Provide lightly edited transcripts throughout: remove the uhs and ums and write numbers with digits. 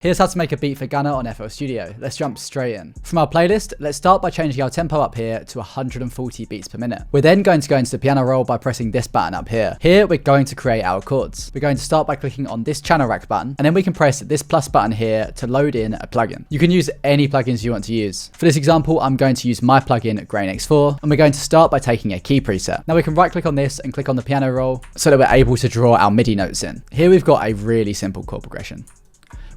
Here's how to make a beat for Gunna on FL Studio. Let's jump straight in. From our playlist, let's start by changing our tempo up here to 140 beats per minute. We're then going to go into the piano roll by pressing this button up here. Here, we're going to create our chords. We're going to start by clicking on this channel rack button, and then we can press this plus button here to load in a plugin. You can use any plugins you want to use. For this example, I'm going to use my plugin, Grain X4, and we're going to start by taking a key preset. Now we can right click on this and click on the piano roll so that we're able to draw our MIDI notes in. Here we've got a really simple chord progression.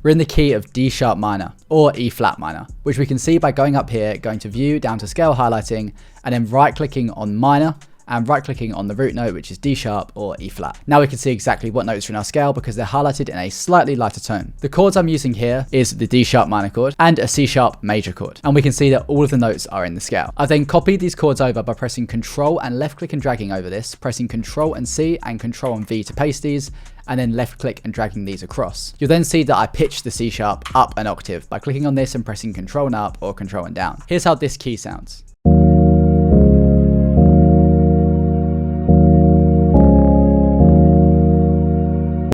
We're in the key of D sharp minor or E flat minor, which we can see by going up here, going to view, down to scale highlighting, and then right clicking on minor and right clicking on the root note, which is D sharp or E flat. Now we can see exactly what notes are in our scale because they're highlighted in a slightly lighter tone. The chords I'm using here is the D sharp minor chord and a C sharp major chord. And we can see that all of the notes are in the scale. I've then copied these chords over by pressing Control and left click and dragging over this, pressing Control and C and Control and V to paste these, and then left click and dragging these across. You'll then see that I pitched the C sharp up an octave by clicking on this and pressing Control and up or Control and down. Here's how this key sounds.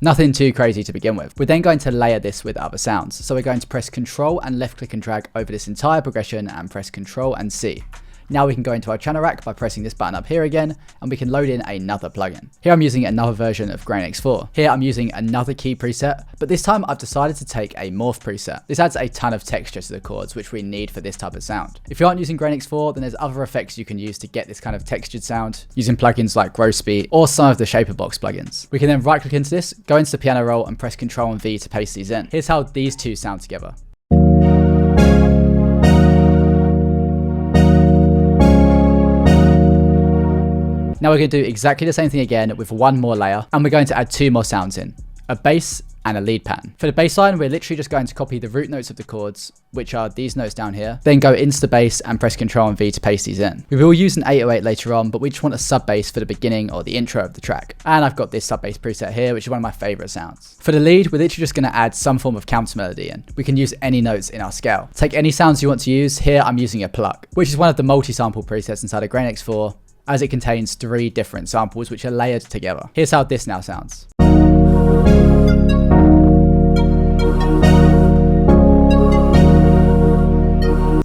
Nothing too crazy to begin with. We're then going to layer this with other sounds. So we're going to press Control and left click and drag over this entire progression and press Control and C. Now we can go into our channel rack by pressing this button up here again, and we can load in another plugin. Here I'm using another version of Grain X4. Here I'm using another key preset, but this time I've decided to take a morph preset. This adds a ton of texture to the chords, which we need for this type of sound. If you aren't using Grain X4, then there's other effects you can use to get this kind of textured sound, using plugins like Grow Beat or some of the Shaperbox plugins. We can then right click into this, go into the piano roll and press Control and V to paste these in. Here's how these two sound together. Now we're going to do exactly the same thing again with one more layer, and we're going to add two more sounds in, a bass and a lead pattern. For the bass line, we're literally just going to copy the root notes of the chords, which are these notes down here, then go into the bass and press Control and V to paste these in. We will use an 808 later on, but we just want a sub bass for the beginning or the intro of the track. And I've got this sub bass preset here, which is one of my favorite sounds. For the lead, we're literally just going to add some form of counter melody in. We can use any notes in our scale. Take any sounds you want to use. Here I'm using a pluck, which is one of the multi-sample presets inside of Grain X4, as it contains 3 different samples which are layered together. Here's how this now sounds.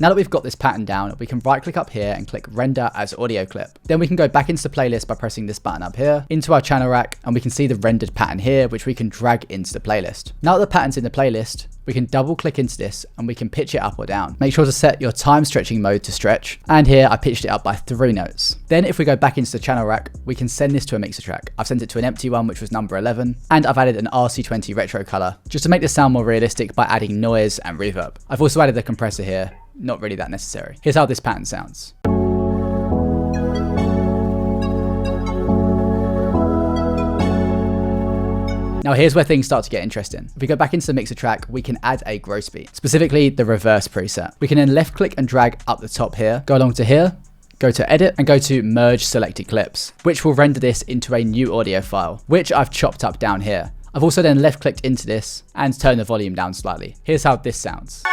Now that we've got this pattern down, we can right click up here and click render as audio clip. Then we can go back into the playlist by pressing this button up here, into our channel rack, and we can see the rendered pattern here, which we can drag into the playlist. Now that the pattern's in the playlist, we can double click into this and we can pitch it up or down. Make sure to set your time stretching mode to stretch. And here I pitched it up by 3 notes. Then if we go back into the channel rack, we can send this to a mixer track. I've sent it to an empty one, which was number 11. And I've added an RC20 retro color just to make this sound more realistic by adding noise and reverb. I've also added a compressor here. Not really that necessary. Here's how this pattern sounds. Now here's where things start to get interesting. If we go back into the mixer track, we can add a gross beat, specifically the reverse preset. We can then left click and drag up the top here, go along to here, go to edit and go to merge selected clips, which will render this into a new audio file, which I've chopped up down here. I've also then left clicked into this and turned the volume down slightly. Here's how this sounds.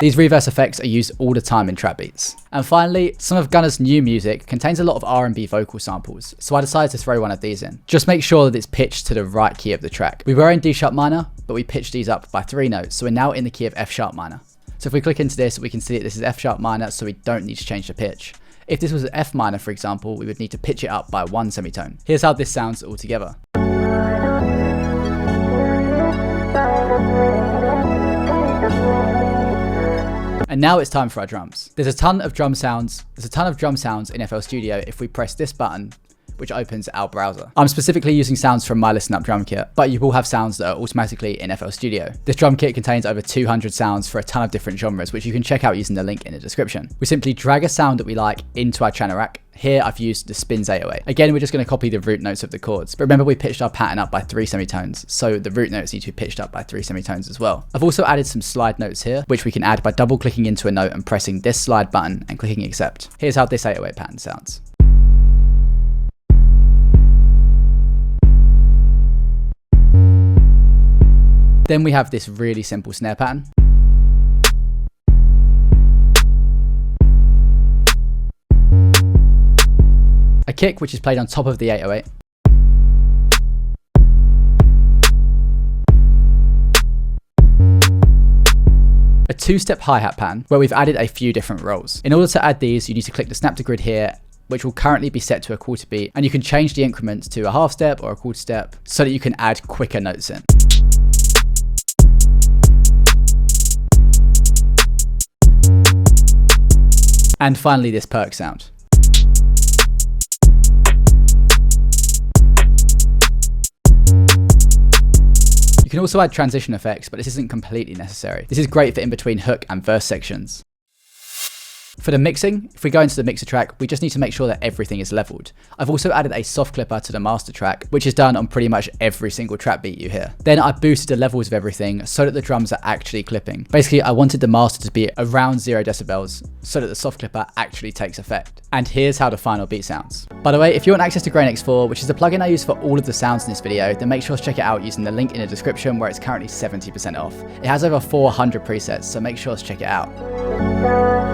These reverse effects are used all the time in trap beats. And finally, some of Gunna's new music contains a lot of R&B vocal samples, so I decided to throw one of these in. Just make sure that it's pitched to the right key of the track. We were in D sharp minor, but we pitched these up by 3 notes, so we're now in the key of F sharp minor. So if we click into this, we can see that this is F sharp minor, so we don't need to change the pitch. If this was an F minor, for example, we would need to pitch it up by 1 semitone. Here's how this sounds all together. And now it's time for our drums. There's a ton of drum sounds in FL Studio if we press this button, which opens our browser. I'm specifically using sounds from my Listen Up drum kit, but you will have sounds that are automatically in FL Studio. This drum kit contains over 200 sounds for a ton of different genres, which you can check out using the link in the description. We simply drag a sound that we like into our channel rack. Here I've used the Spins 808. Again, we're just going to copy the root notes of the chords. But remember, we pitched our pattern up by 3 semitones, so the root notes need to be pitched up by 3 semitones as well. I've also added some slide notes here, which we can add by double clicking into a note and pressing this slide button and clicking accept. Here's how this 808 pattern sounds. Then we have this really simple snare pattern. kick which is played on top of the 808. A 2-step hi-hat pattern where we've added a few different rolls. In order to add these, you need to click the snap to grid here, which will currently be set to a quarter beat, and you can change the increments to a half step or a quarter step so that you can add quicker notes in. And finally, this perk sound. You can also add transition effects, but this isn't completely necessary. This is great for in between hook and verse sections. For the mixing, if we go into the mixer track, we just need to make sure that everything is leveled. I've also added a soft clipper to the master track, which is done on pretty much every single trap beat you hear. Then I boosted the levels of everything so that the drums are actually clipping. Basically, I wanted the master to be around 0 decibels so that the soft clipper actually takes effect. And here's how the final beat sounds. By the way, if you want access to Grain X4, which is the plugin I use for all of the sounds in this video, then make sure to check it out using the link in the description where it's currently 70% off. It has over 400 presets, so make sure to check it out.